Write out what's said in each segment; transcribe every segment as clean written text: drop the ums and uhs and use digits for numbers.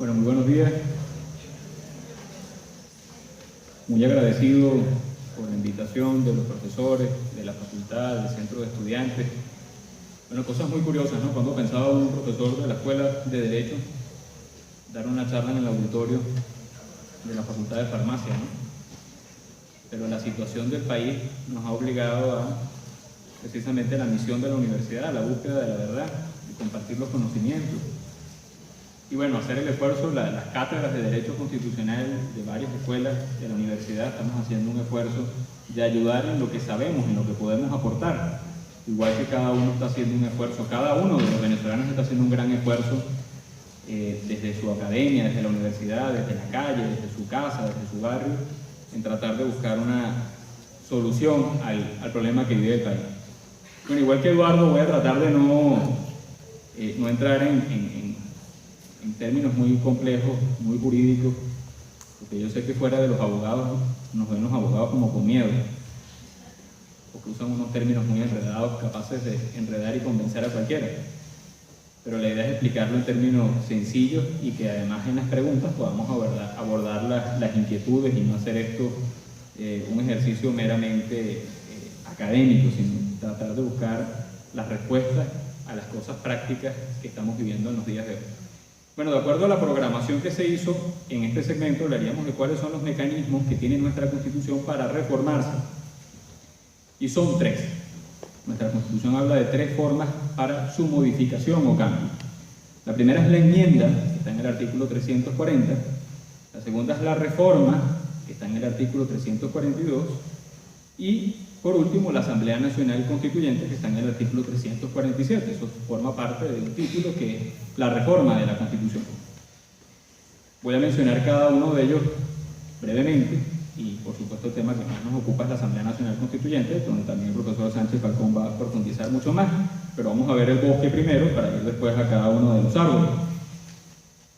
Bueno, muy buenos días. Muy agradecido por la invitación de los profesores, de la facultad, del centro de estudiantes. Bueno, cosas muy curiosas, ¿no? Cuando pensaba un profesor de la escuela de Derecho dar una charla en el auditorio de la Facultad de Farmacia, ¿no? Pero la situación del país nos ha obligado a precisamente la misión de la universidad, la búsqueda de la verdad y compartir los conocimientos. Y bueno, hacer el esfuerzo, las cátedras de Derecho Constitucional de varias escuelas de la universidad, estamos haciendo un esfuerzo de ayudar en lo que sabemos, en lo que podemos aportar. Igual que cada uno está haciendo un esfuerzo, cada uno de los venezolanos está haciendo un gran esfuerzo desde su academia, desde la universidad, desde la calle, desde su casa, desde su barrio, en tratar de buscar una solución al problema que vive el país. Bueno, igual que Eduardo, voy a tratar de no entrar en términos muy complejos, muy jurídicos, porque yo sé que fuera de los abogados nos ven los abogados como con miedo, porque usan unos términos muy enredados, capaces de enredar y convencer a cualquiera. Pero la idea es explicarlo en términos sencillos y que además en las preguntas podamos abordar las inquietudes y no hacer esto un ejercicio meramente académico, sino tratar de buscar las respuestas a las cosas prácticas que estamos viviendo en los días de hoy. Bueno, de acuerdo a la programación que se hizo, en este segmento hablaríamos de cuáles son los mecanismos que tiene nuestra Constitución para reformarse. Y son tres. Nuestra Constitución habla de tres formas para su modificación o cambio. La primera es la enmienda, que está en el artículo 340. La segunda es la reforma, que está en el artículo 342. Y, por último, la Asamblea Nacional Constituyente, que está en el artículo 347. Eso forma parte de un título que es la reforma de la Constitución. Voy a mencionar cada uno de ellos brevemente, y por supuesto el tema que más nos ocupa es la Asamblea Nacional Constituyente, donde también el profesor Sánchez Falcón va a profundizar mucho más, pero vamos a ver el bosque primero para ir después a cada uno de los árboles.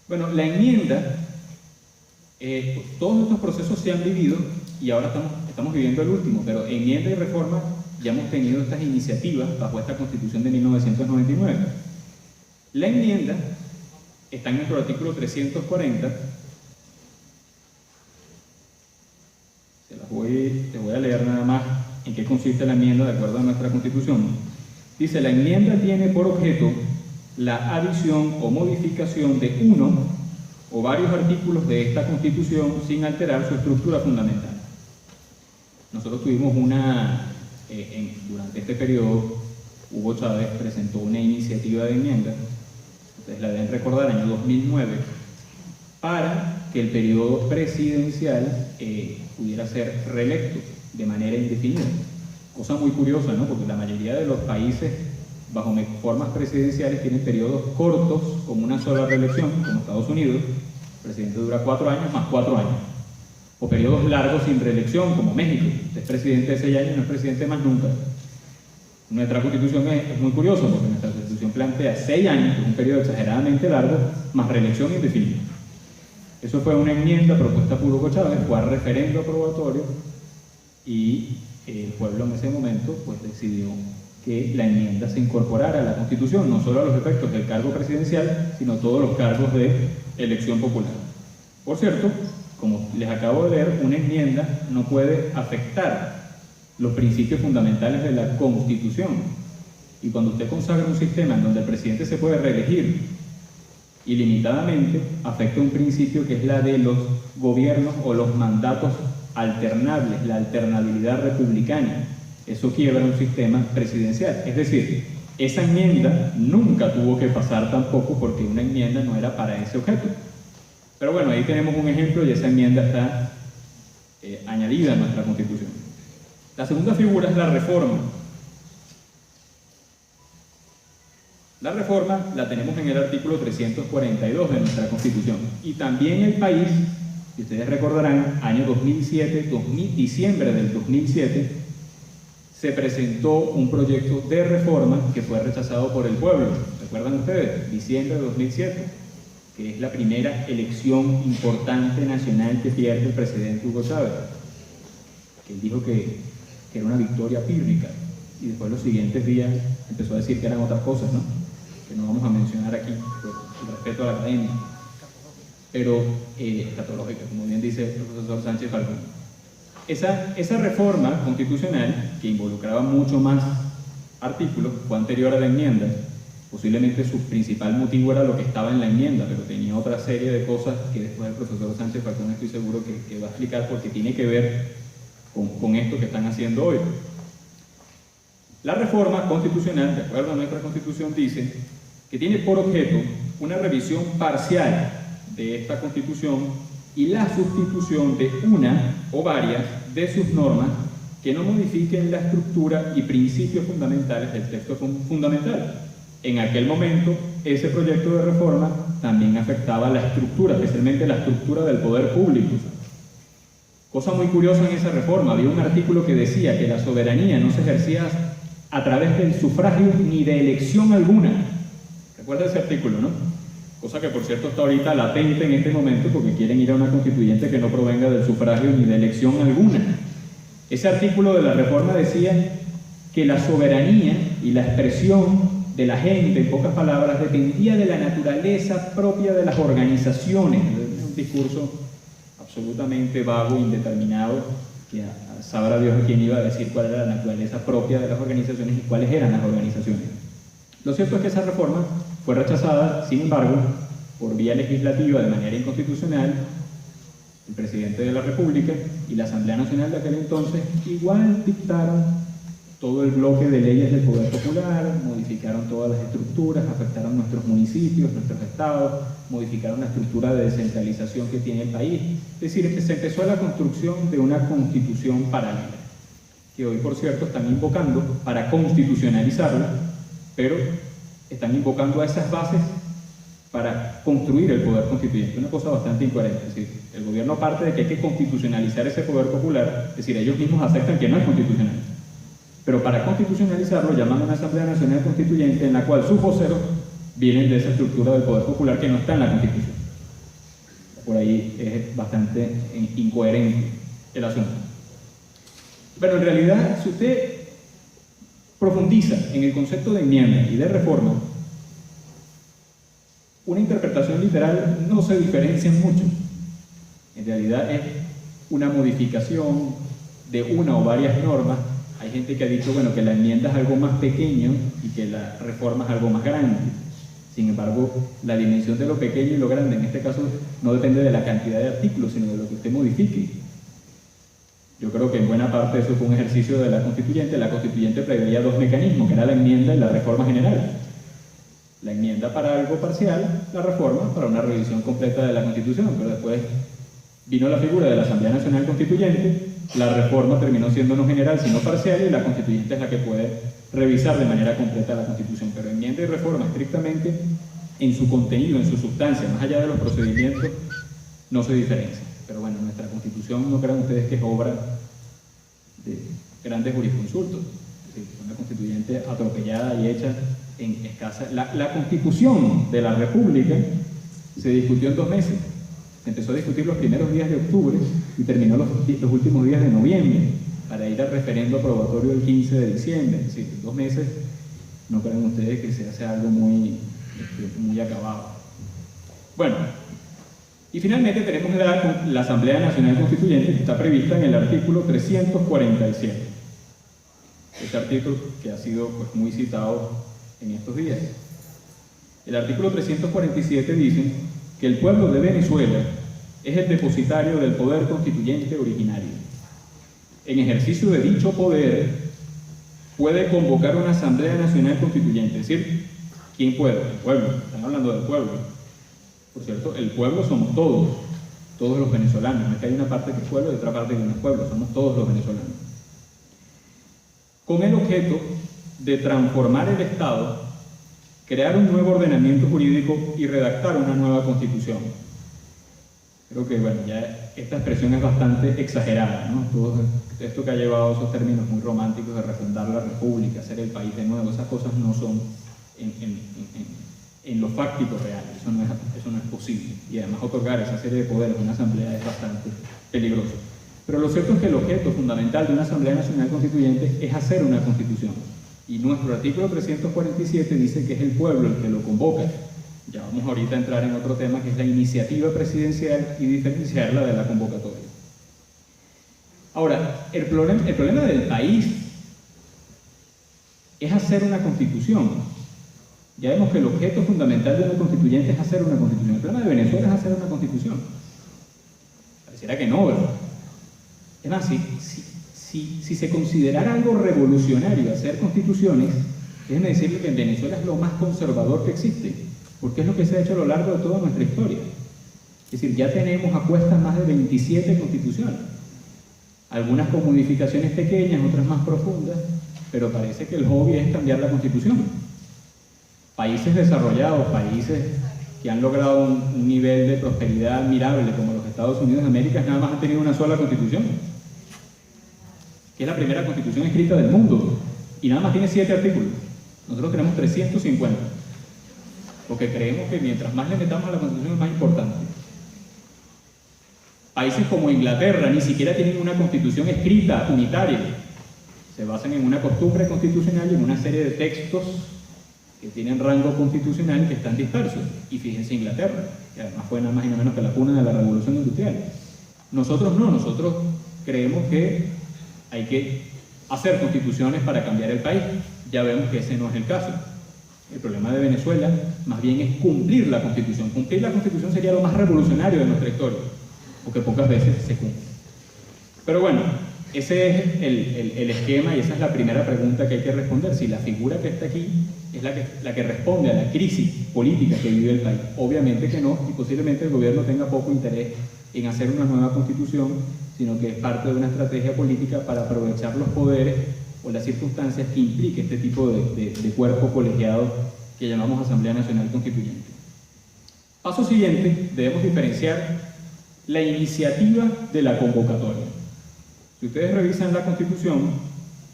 Bueno, la enmienda, todos estos procesos se han vivido y ahora estamos viviendo el último, pero enmienda y reforma ya hemos tenido estas iniciativas bajo esta Constitución de 1999. La enmienda está en nuestro artículo 340. Te voy a leer nada más en qué consiste la enmienda de acuerdo a nuestra Constitución. Dice: la enmienda tiene por objeto la adición o modificación de uno o varios artículos de esta Constitución sin alterar su estructura fundamental. Nosotros tuvimos durante este periodo, Hugo Chávez presentó una iniciativa de enmienda, ustedes la deben recordar, año 2009, para que el periodo presidencial pudiera ser reelecto de manera indefinida. Cosa muy curiosa, ¿no? Porque la mayoría de los países bajo formas presidenciales tienen periodos cortos con una sola reelección, como Estados Unidos, el presidente dura 4 años más 4 años. O periodos largos sin reelección, como México, usted es presidente de 6 años y no es presidente más nunca. Nuestra Constitución es muy curiosa, porque nuestra Constitución plantea 6 años, que es un periodo exageradamente largo, más reelección indefinida. Eso fue una enmienda propuesta por Hugo Chávez, fue a referendo aprobatorio y el pueblo en ese momento pues decidió que la enmienda se incorporara a la Constitución, no solo a los efectos del cargo presidencial, sino todos los cargos de elección popular. Por cierto, como les acabo de leer, una enmienda no puede afectar los principios fundamentales de la Constitución. Y cuando usted consagra un sistema en donde el presidente se puede reelegir ilimitadamente, afecta un principio que es la de los gobiernos o los mandatos alternables, la alternabilidad republicana. Eso quiebra un sistema presidencial. Es decir, esa enmienda nunca tuvo que pasar tampoco porque una enmienda no era para ese objeto. Pero bueno, ahí tenemos un ejemplo y esa enmienda está añadida a nuestra Constitución. La segunda figura es la reforma. La reforma la tenemos en el artículo 342 de nuestra Constitución. Y también el país, y ustedes recordarán, año 2007, diciembre del 2007, se presentó un proyecto de reforma que fue rechazado por el pueblo. ¿Recuerdan ustedes? Diciembre de 2007, que es la primera elección importante nacional que pierde el presidente Hugo Chávez. Que él dijo que era una victoria pírrica. Y después los siguientes días empezó a decir que eran otras cosas, ¿no? Que no vamos a mencionar aquí por el respeto a la academia. pero escatológica, como bien dice el profesor Sánchez Falcón. Esa reforma constitucional, que involucraba mucho más artículos, fue anterior a la enmienda. Posiblemente su principal motivo era lo que estaba en la enmienda, pero tenía otra serie de cosas que después el profesor Sánchez Falcón estoy seguro que va a explicar, porque tiene que ver con esto que están haciendo hoy. La reforma constitucional, de acuerdo a nuestra Constitución, dice que tiene por objeto una revisión parcial de esta Constitución y la sustitución de una o varias de sus normas que no modifiquen la estructura y principios fundamentales del texto fundamental. En aquel momento, ese proyecto de reforma también afectaba la estructura, especialmente la estructura del poder público. Cosa muy curiosa en esa reforma, había un artículo que decía que la soberanía no se ejercía a través del sufragio ni de elección alguna. ¿Recuerda ese artículo, no? Cosa que, por cierto, está ahorita latente en este momento porque quieren ir a una constituyente que no provenga del sufragio ni de elección alguna. Ese artículo de la reforma decía que la soberanía y la expresión de la gente, en pocas palabras, dependía de la naturaleza propia de las organizaciones. Un discurso absolutamente vago, indeterminado, que sabrá Dios a quién iba a decir cuál era la naturaleza propia de las organizaciones y cuáles eran las organizaciones. Lo cierto es que esa reforma fue rechazada, sin embargo, por vía legislativa de manera inconstitucional. El presidente de la República y la Asamblea Nacional de aquel entonces igual dictaron todo el bloque de leyes del Poder Popular, modificaron todas las estructuras, afectaron nuestros municipios, nuestros estados, modificaron la estructura de descentralización que tiene el país. Es decir, que se empezó la construcción de una constitución paralela, que hoy, por cierto, están invocando para constitucionalizarla, pero están invocando a esas bases para construir el poder constituyente. Una cosa bastante incoherente. Es decir, el gobierno parte de que hay que constitucionalizar ese poder popular, es decir, ellos mismos aceptan que no es constitucional. Pero para constitucionalizarlo llaman a una Asamblea Nacional Constituyente en la cual sus voceros vienen de esa estructura del poder popular que no está en la Constitución. Por ahí es bastante incoherente el asunto. Pero en realidad, si usted profundiza en el concepto de enmienda y de reforma, una interpretación literal no se diferencia mucho. En realidad es una modificación de una o varias normas. Hay gente que ha dicho, bueno, que la enmienda es algo más pequeño y que la reforma es algo más grande. Sin embargo, la dimensión de lo pequeño y lo grande en este caso no depende de la cantidad de artículos, sino de lo que usted modifique. Yo creo que en buena parte eso fue un ejercicio de la Constituyente. La Constituyente preveía dos mecanismos, que era la enmienda y la reforma general. La enmienda para algo parcial, la reforma para una revisión completa de la Constitución, pero después vino la figura de la Asamblea Nacional Constituyente, la reforma terminó siendo no general sino parcial y la Constituyente es la que puede revisar de manera completa la Constitución. Pero enmienda y reforma estrictamente en su contenido, en su sustancia, más allá de los procedimientos, no se diferencian. Pero bueno, nuestra Constitución no crean ustedes que es obra de grandes jurisconsultos. Es decir, una constituyente atropellada y hecha en escasa... La Constitución de la República se discutió en 2 meses. Se empezó a discutir los primeros días de octubre y terminó los últimos días de noviembre para ir al referendo aprobatorio el 15 de diciembre. Es decir, 2 meses, no crean ustedes que se hace algo muy acabado. Bueno, y finalmente tenemos la Asamblea Nacional Constituyente, que está prevista en el artículo 347. Este artículo que ha sido muy citado en estos días. El artículo 347 dice que el pueblo de Venezuela es el depositario del poder constituyente originario. En ejercicio de dicho poder, puede convocar una Asamblea Nacional Constituyente. Es decir, ¿quién puede? El pueblo. Están hablando del pueblo. Por cierto, el pueblo somos todos los venezolanos. No es que hay una parte que es pueblo y otra parte que no es pueblo. Somos todos los venezolanos. Con el objeto de transformar el Estado, crear un nuevo ordenamiento jurídico y redactar una nueva Constitución. Creo que, bueno, ya esta expresión es bastante exagerada, ¿no? Todo esto que ha llevado a esos términos muy románticos de refundar la República, hacer el país de nuevo, esas cosas no son en lo fáctico real, eso no es posible. Y además otorgar esa serie de poderes a una asamblea es bastante peligroso. Pero lo cierto es que el objeto fundamental de una Asamblea Nacional Constituyente es hacer una Constitución. Y nuestro artículo 347 dice que es el pueblo el que lo convoca. Ya vamos ahorita a entrar en otro tema que es la iniciativa presidencial y diferenciarla de la convocatoria. Ahora, el problema del país es hacer una constitución. Ya vemos que el objeto fundamental de una constituyente es hacer una constitución. El problema de Venezuela es hacer una constitución. Pareciera que no, ¿verdad? Es más, si se considerara algo revolucionario hacer constituciones, déjenme decirle que en Venezuela es lo más conservador que existe, porque es lo que se ha hecho a lo largo de toda nuestra historia. Es decir, ya tenemos a cuestas más de 27 constituciones. Algunas con modificaciones pequeñas, otras más profundas, pero parece que el hobby es cambiar la constitución. Países desarrollados, países que han logrado un nivel de prosperidad admirable, como los Estados Unidos de América, nada más han tenido una sola constitución, que es la primera constitución escrita del mundo, y nada más tiene 7 artículos. Nosotros tenemos 350, porque creemos que mientras más le metamos a la constitución es más importante. Países como Inglaterra ni siquiera tienen una constitución escrita, unitaria. Se basan en una costumbre constitucional y en una serie de textos que tienen rango constitucional y que están dispersos. Y fíjense Inglaterra, que además fue nada más y nada menos que la cuna de la Revolución Industrial. Nosotros no, nosotros creemos que hay que hacer constituciones para cambiar el país. Ya vemos que ese no es el caso. El problema de Venezuela más bien es cumplir la Constitución. Cumplir la Constitución sería lo más revolucionario de nuestra historia, porque pocas veces se cumple. Pero bueno, ese es el esquema y esa es la primera pregunta que hay que responder. Si la figura que está aquí es la que responde a la crisis política que vive el país. Obviamente que no, y posiblemente el gobierno tenga poco interés en hacer una nueva constitución, sino que es parte de una estrategia política para aprovechar los poderes o las circunstancias que implique este tipo de cuerpo colegiado que llamamos Asamblea Nacional Constituyente. Paso siguiente, debemos diferenciar la iniciativa de la convocatoria. Si ustedes revisan la Constitución,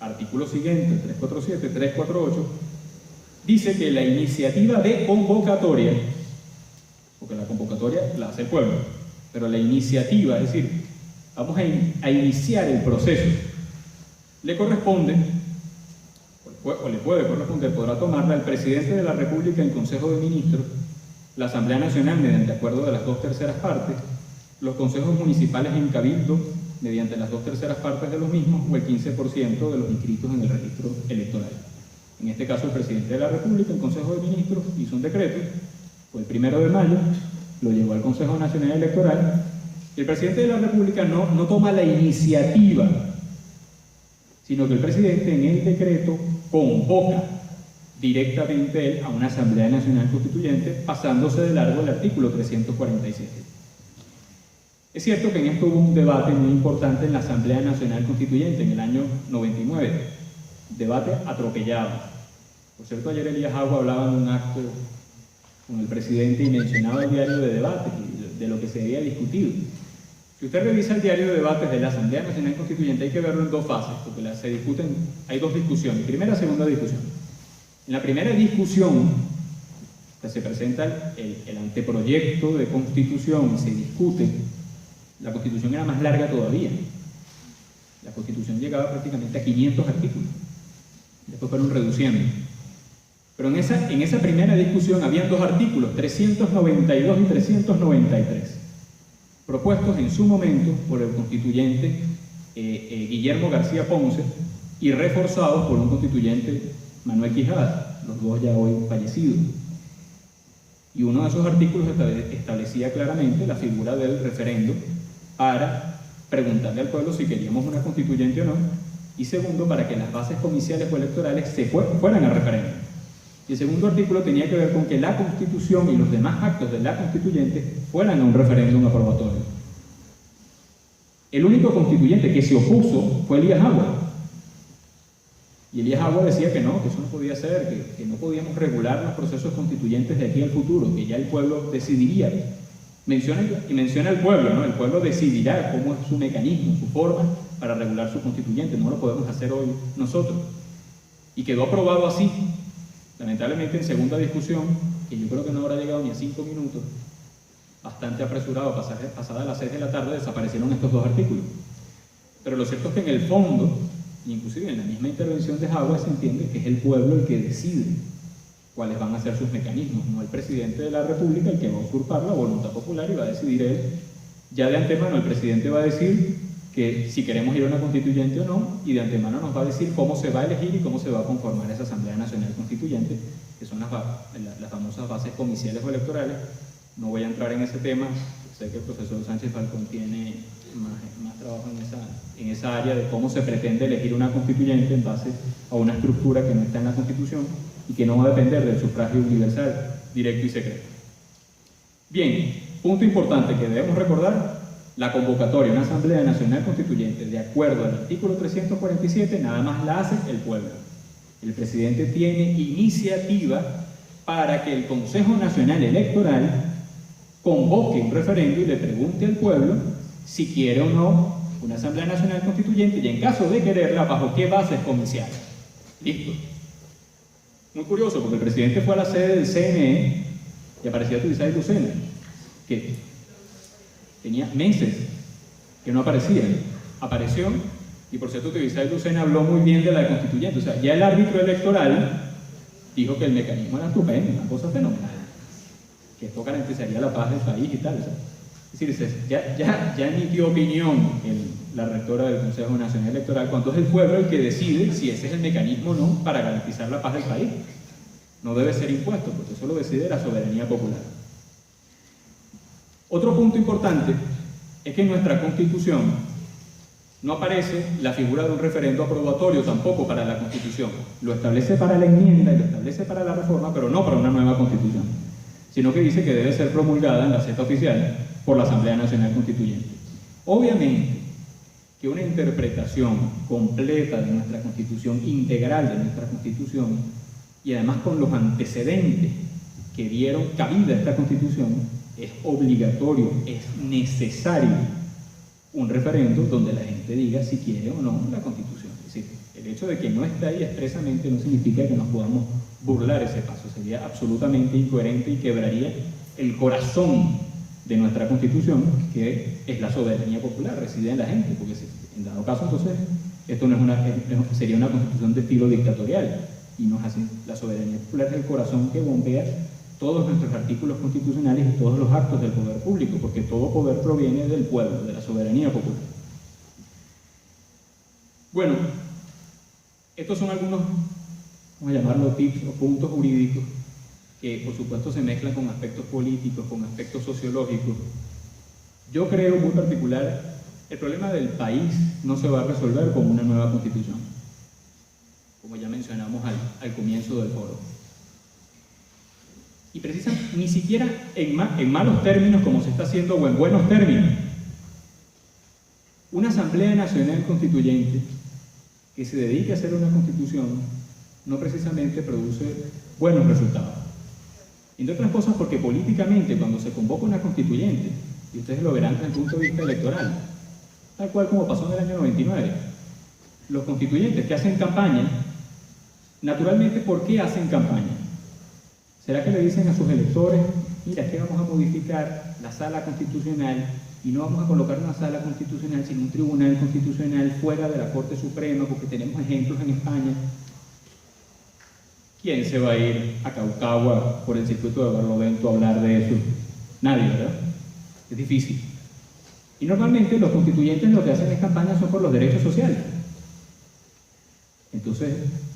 artículo siguiente, 347, 348, dice que la iniciativa de convocatoria, porque la convocatoria la hace el pueblo, pero la iniciativa, es decir, vamos a iniciar el proceso, le corresponde, o le puede corresponder, podrá tomarla el presidente de la República en Consejo de Ministros, la Asamblea Nacional mediante acuerdo de las 2/3 partes, los consejos municipales en cabildo mediante las 2/3 partes de los mismos o el 15% de los inscritos en el registro electoral. En este caso el presidente de la República en Consejo de Ministros hizo un decreto, fue el 1 de mayo, lo llevó al Consejo Nacional Electoral y el presidente de la República no toma la iniciativa, sino que el presidente en el decreto convoca directamente él a una Asamblea Nacional Constituyente pasándose de largo el artículo 347. Es cierto que en esto hubo un debate muy importante en la Asamblea Nacional Constituyente en el año 99, debate atropellado. Por cierto, ayer Elías Agua hablaba en un acto con el presidente y mencionaba el diario de debates y de lo que se había discutido. Si usted revisa el diario de debates de la Asamblea Nacional Constituyente, hay que verlo en dos fases, porque se discuten, hay dos discusiones, primera y segunda discusión. En la primera discusión, se presenta el anteproyecto de Constitución y se discute. La Constitución era más larga todavía. La Constitución llegaba prácticamente a 500 artículos. Después fueron reduciendo. Pero en esa primera discusión habían dos artículos, 392 y 393, propuestos en su momento por el constituyente Guillermo García Ponce y reforzados por un constituyente Manuel Quijada, los dos ya hoy fallecidos. Y uno de esos artículos establecía claramente la figura del referendo para preguntarle al pueblo si queríamos una constituyente o no, y segundo, para que las bases comiciales o electorales fueran al referéndum. Y el segundo artículo tenía que ver con que la Constitución y los demás actos de la constituyente fueran a un referéndum aprobatorio. El único constituyente que se opuso fue Elías Agua. Y Elías Agua decía que no, que eso no podía ser, que no podíamos regular los procesos constituyentes de aquí al futuro, que ya el pueblo decidiría. Menciona el pueblo, ¿no? El pueblo decidirá cómo es su mecanismo, su forma para regular su constituyente, no lo podemos hacer hoy nosotros. Y quedó aprobado así. Lamentablemente en segunda discusión, que yo creo que no habrá llegado ni a 5 minutos, bastante apresurado, pasada las 6 de la tarde, desaparecieron estos dos artículos. Pero lo cierto es que en el fondo, inclusive en la misma intervención de Agua, se entiende que es el pueblo el que decide cuáles van a ser sus mecanismos, no el presidente de la República el que va a usurpar la voluntad popular y va a decidir él. Ya de antemano el presidente va a decir que si queremos ir a una constituyente o no, y de antemano nos va a decir cómo se va a elegir y cómo se va a conformar esa Asamblea Nacional Constituyente, que son las famosas bases comiciales o electorales. No voy a entrar en ese tema, sé que el profesor Sánchez Falcón tiene más trabajo en esa área de cómo se pretende elegir una constituyente en base a una estructura que no está en la Constitución y que no va a depender del sufragio universal, directo y secreto. Bien, punto importante que debemos recordar: la convocatoria a una Asamblea Nacional Constituyente, de acuerdo al artículo 347, nada más la hace el pueblo. El presidente tiene iniciativa para que el Consejo Nacional Electoral convoque un referendo y le pregunte al pueblo si quiere o no una Asamblea Nacional Constituyente y, en caso de quererla, bajo qué bases comiciales. Listo. Muy curioso, porque el presidente fue a la sede del CNE y aparecía Tuisay Lucena, que tenía meses que no aparecía. Apareció, y por cierto Tuisay Lucena habló muy bien de la constituyente. O sea, ya el árbitro electoral dijo que el mecanismo era estupendo, una cosa fenomenal, que esto garantizaría la paz del país y tal. O sea, es decir, ya emitió opinión la rectora del Consejo Nacional Electoral, cuando es el pueblo el que decide si ese es el mecanismo o no para garantizar la paz del país. No debe ser impuesto, porque eso lo decide la soberanía popular. Otro punto importante es que en nuestra Constitución no aparece la figura de un referendo aprobatorio tampoco para la Constitución. Lo establece para la enmienda y lo establece para la reforma, pero no para una nueva Constitución, sino que dice que debe ser promulgada en la Gaceta Oficial por la Asamblea Nacional Constituyente. Obviamente que una interpretación completa de nuestra Constitución, integral de nuestra Constitución, y además con los antecedentes que dieron cabida a esta Constitución, es obligatorio, es necesario un referendo donde la gente diga si quiere o no la Constitución. Es decir, el hecho de que no esté ahí expresamente no significa que nos podamos burlar ese paso. Sería absolutamente incoherente y quebraría el corazón de nuestra Constitución, que es la soberanía popular, reside en la gente, porque en dado caso entonces esto no es sería una Constitución de estilo dictatorial, y no es así. La soberanía popular es el corazón que bombea todos nuestros artículos constitucionales y todos los actos del poder público, porque todo poder proviene del pueblo, de la soberanía popular. Bueno, estos son algunos, vamos a llamarlo tips o puntos jurídicos, que por supuesto se mezclan con aspectos políticos, con aspectos sociológicos. Yo creo muy particular, el problema del país no se va a resolver con una nueva Constitución, como ya mencionamos al comienzo del foro. Y precisamente, ni siquiera en malos términos como se está haciendo, o en buenos términos. Una Asamblea Nacional Constituyente que se dedique a hacer una Constitución no precisamente produce buenos resultados. Entre otras cosas porque políticamente, cuando se convoca una constituyente, y ustedes lo verán desde el punto de vista electoral, tal cual como pasó en el año 99, los constituyentes que hacen campaña, naturalmente, ¿por qué hacen campaña? ¿Será que le dicen a sus electores, mira, es que vamos a modificar la sala constitucional y no vamos a colocar una sala constitucional, sino un tribunal constitucional fuera de la Corte Suprema, porque tenemos ejemplos en España? ¿Quién se va a ir a Caucagua por el circuito de Barlovento a hablar de eso? Nadie, ¿verdad? Es difícil. Y normalmente los constituyentes lo que hacen en campaña son por los derechos sociales. Entonces,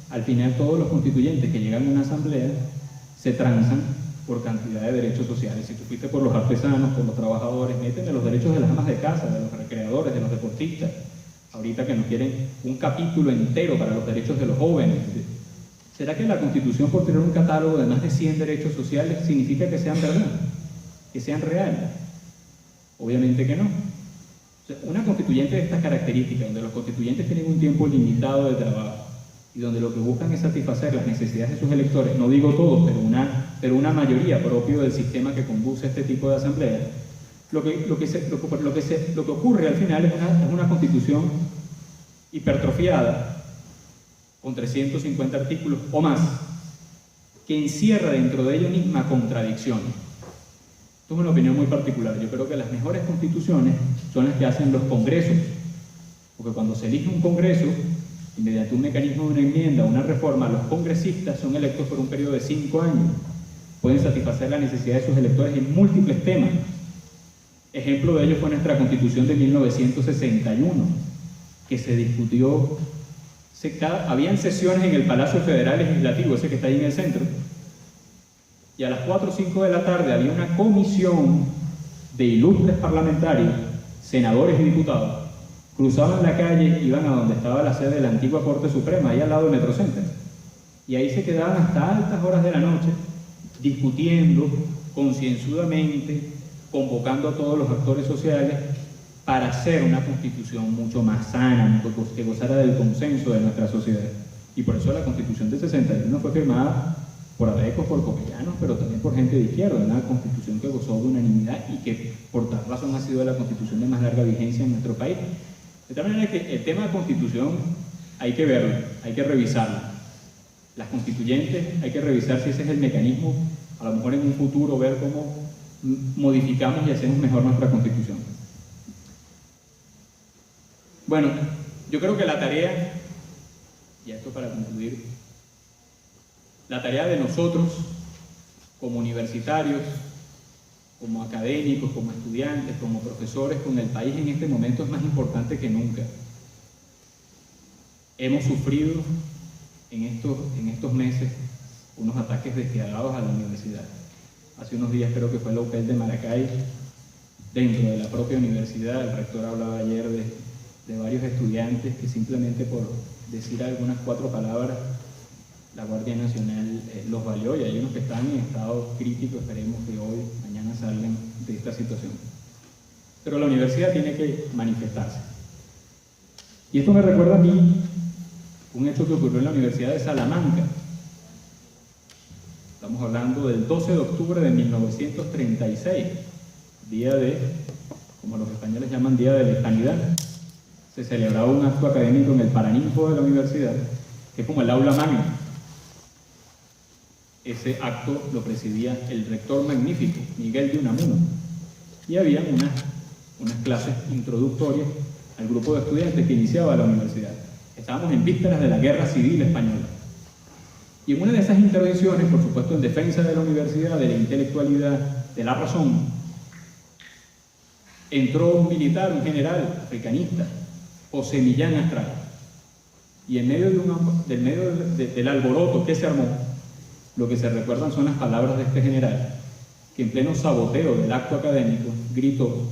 al final todos los constituyentes que llegan a una asamblea se transan por cantidad de derechos sociales. Si tú fuiste por los artesanos, por los trabajadores, meten de los derechos de las amas de casa, de los recreadores, de los deportistas. Ahorita que nos quieren un capítulo entero para los derechos de los jóvenes. ¿Será que la Constitución, por tener un catálogo de más de 100 derechos sociales, significa que sean verdad? ¿Que sean reales? Obviamente que no. O sea, una constituyente de estas características, donde los constituyentes tienen un tiempo limitado de trabajo y donde lo que buscan es satisfacer las necesidades de sus electores, no digo todos, pero una mayoría propio del sistema que conduce este tipo de asamblea, lo que ocurre al final es una constitución hipertrofiada, con 350 artículos o más, que encierra dentro de ella misma contradicciones. Esto es una opinión muy particular. Yo creo que las mejores constituciones son las que hacen los congresos, porque cuando se elige un congreso, y mediante un mecanismo de una enmienda o una reforma, los congresistas son electos por un periodo de 5 años. Pueden satisfacer la necesidad de sus electores en múltiples temas. Ejemplo de ello fue nuestra Constitución de 1961, que se discutió, habían sesiones en el Palacio Federal Legislativo, ese que está ahí en el centro, y a las 4 o 5 de la tarde había una comisión de ilustres parlamentarios, senadores y diputados, cruzaban la calle, iban a donde estaba la sede de la antigua Corte Suprema, ahí al lado del Metrocenter, y ahí se quedaban hasta altas horas de la noche, discutiendo concienzudamente, convocando a todos los actores sociales para hacer una constitución mucho más sana, que gozara del consenso de nuestra sociedad. Y por eso la Constitución del 61 fue firmada por adecos, por copellanos, pero también por gente de izquierda, una constitución que gozó de unanimidad y que por tal razón ha sido la constitución de más larga vigencia en nuestro país. De tal manera que el tema de constitución hay que verlo, hay que revisarlo. Las constituyentes hay que revisar si ese es el mecanismo, a lo mejor en un futuro ver cómo modificamos y hacemos mejor nuestra constitución. Bueno, yo creo que la tarea, y esto para concluir, la tarea de nosotros como universitarios, como académicos, como estudiantes, como profesores con el país en este momento es más importante que nunca. Hemos sufrido en estos meses unos ataques despiadados a la universidad. Hace unos días creo que fue el hotel de Maracay, dentro de la propia universidad. El rector hablaba ayer de varios estudiantes que simplemente por decir algunas 4 palabras, la Guardia Nacional los valió, y hay unos que están en estado crítico. Esperemos que hoy, mañana salgan de esta situación. Pero la universidad tiene que manifestarse. Y esto me recuerda a mí un hecho que ocurrió en la Universidad de Salamanca. Estamos hablando del 12 de octubre de 1936, día de, como los españoles llaman, Día de la Hispanidad. Se celebraba un acto académico en el Paraninfo de la universidad, que es como el aula magna. Ese acto lo presidía el rector magnífico, Miguel de Unamuno, y había unas clases introductorias al grupo de estudiantes que iniciaba la universidad. Estábamos en vísperas de la Guerra Civil Española. Y en una de esas intervenciones, por supuesto en defensa de la universidad, de la intelectualidad, de la razón, entró un militar, un general africanista, José Millán Astral, y en medio del alboroto que se armó, lo que se recuerdan son las palabras de este general, que en pleno saboteo del acto académico gritó: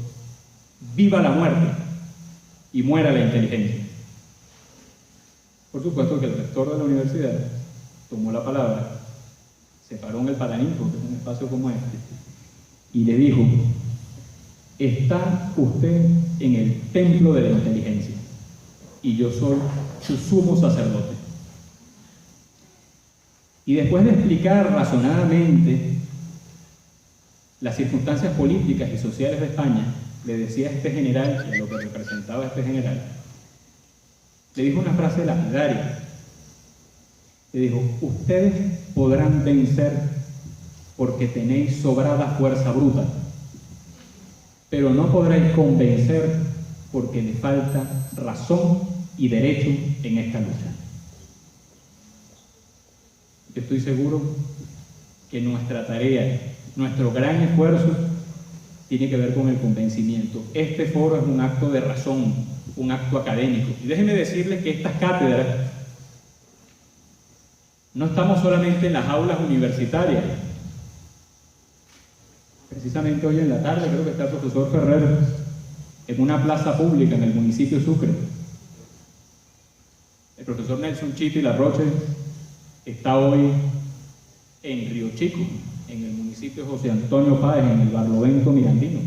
¡viva la muerte y muera la inteligencia! Por supuesto que el rector de la universidad tomó la palabra, se paró en el Paraninfo, que es un espacio como este, y le dijo: está usted en el templo de la inteligencia y yo soy su sumo sacerdote. Y después de explicar razonadamente las circunstancias políticas y sociales de España, le decía a este general, y a lo que representaba este general, le dijo una frase lapidaria. Le dijo: ustedes podrán vencer porque tenéis sobrada fuerza bruta, pero no podréis convencer porque le falta razón y derecho en esta lucha. Yo estoy seguro que nuestra tarea, nuestro gran esfuerzo, tiene que ver con el convencimiento. Este foro es un acto de razón, un acto académico. Y déjenme decirles que estas cátedras no estamos solamente en las aulas universitarias. Precisamente hoy en la tarde creo que está el profesor Ferrer en una plaza pública en el municipio de Sucre. El profesor Nelson Chito y Larroche está hoy en Río Chico, en el municipio de José Antonio Páez, en el Barlovento Mirandino.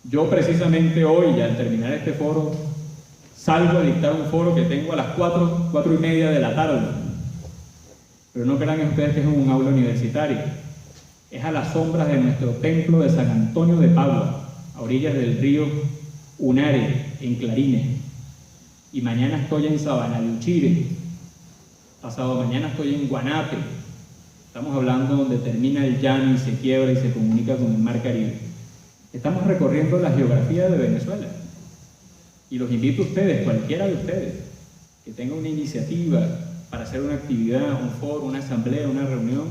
Yo precisamente hoy, al terminar este foro, salgo a dictar un foro que tengo a las 4:30 de la tarde. Pero no crean ustedes que es un aula universitaria. Es a las sombras de nuestro templo de San Antonio de Padua, a orillas del río Unare, en Clarines. Y mañana estoy en Sabana de Uchire. Pasado mañana estoy en Guanape. Estamos hablando donde termina el llano y se quiebra y se comunica con el mar Caribe. Estamos recorriendo la geografía de Venezuela. Y los invito a ustedes, cualquiera de ustedes, que tenga una iniciativa para hacer una actividad, un foro, una asamblea, una reunión,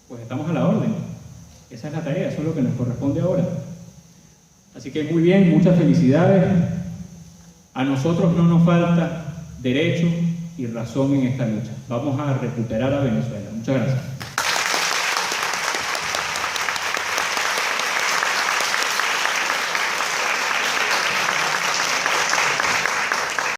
pues estamos a la orden. Esa es la tarea, eso es lo que nos corresponde ahora. Así que muy bien, muchas felicidades. A nosotros no nos falta derecho y razón en esta lucha. Vamos a recuperar a Venezuela. Muchas gracias.